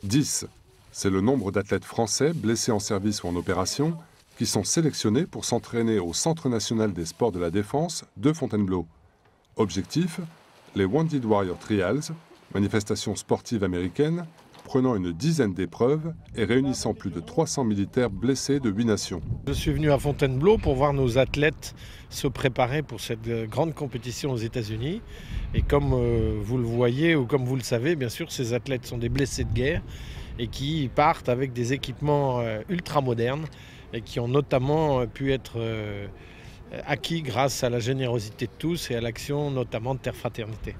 10. C'est le nombre d'athlètes français blessés en service ou en opération qui sont sélectionnés pour s'entraîner au Centre national des sports de la défense de Fontainebleau. Objectif, les Wounded Warrior Trials, manifestations sportives américaines prenant une dizaine d'épreuves et réunissant plus de 300 militaires blessés de 8 nations. Je suis venu à Fontainebleau pour voir nos athlètes se préparer pour cette grande compétition aux États-Unis. Et comme vous le voyez ou comme vous le savez, bien sûr, ces athlètes sont des blessés de guerre et qui partent avec des équipements ultra modernes et qui ont notamment pu être acquis grâce à la générosité de tous et à l'action notamment de Terre Fraternité.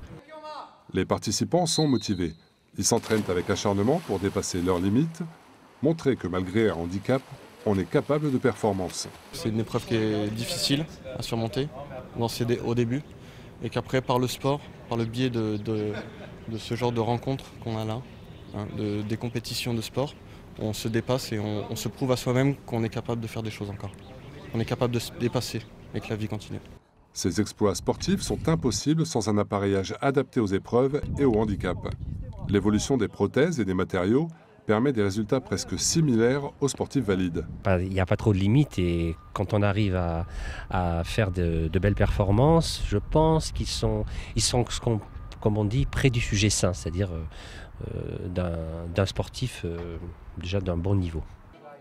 Les participants sont motivés. Ils s'entraînent avec acharnement pour dépasser leurs limites, montrer que malgré un handicap, on est capable de performance. C'est une épreuve qui est difficile à surmonter au début et qu'après par le sport, par le biais de ce genre de rencontres qu'on a là, des compétitions de sport, on se dépasse et on se prouve à soi-même qu'on est capable de faire des choses encore. On est capable de se dépasser et que la vie continue. Ces exploits sportifs sont impossibles sans un appareillage adapté aux épreuves et au handicap. L'évolution des prothèses et des matériaux permet des résultats presque similaires aux sportifs valides. Il n'y a pas trop de limites et quand on arrive à faire de belles performances, je pense qu'ils sont comme on dit, près du sujet sain, c'est-à-dire d'un sportif déjà d'un bon niveau.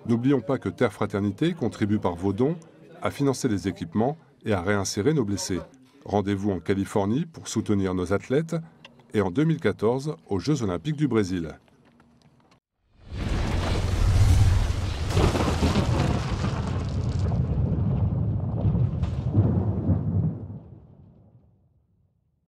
N'oublions pas que Terre Fraternité contribue par vos dons à financer les équipements et à réinsérer nos blessés. Rendez-vous en Californie pour soutenir nos athlètes et en 2014 aux Jeux Olympiques du Brésil.